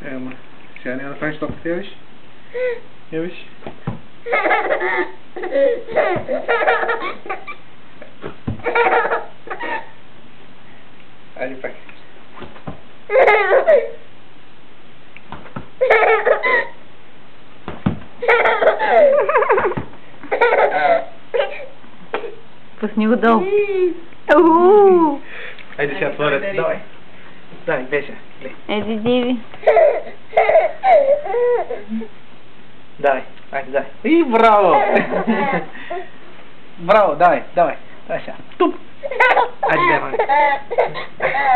Ама, сега няма да правиш топката, я виж? Я виж? Айде пак. Пусни го долу. Айде сега отворят. Давай. Давай, Беся. Еди, диви. Давай, айде, давай. И браво! Браво, давай, давай. Давай сега. Туп! Айде, давай.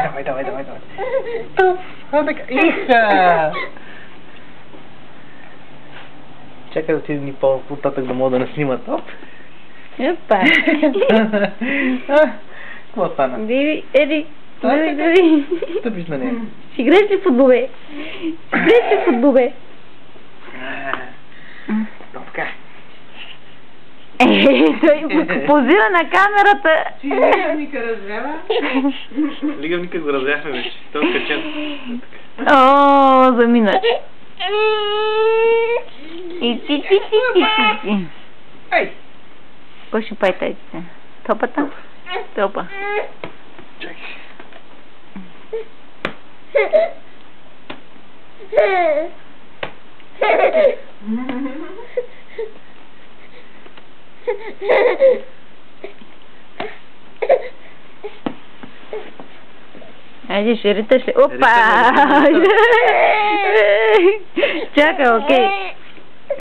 Давай, давай, давай, давай. Туп! А така. Иха! Чакай да отидем и по-нататък да мога да не снима топ. Епа. Какво стана? Диви, еди. Диви. Стъпиш на нея. Си играеш ли футбол, бе? Си играеш ли футбол, бе? Топка. Той позира на камерата. Ти лигавника развява? Лигавника го развяхме вече. Той е качен. О, замина. И ти. Ей! Кой ще пай тайците? Топата? Топа. Чакай. Айде, ще риташ ли? Опа! Чакай, окей.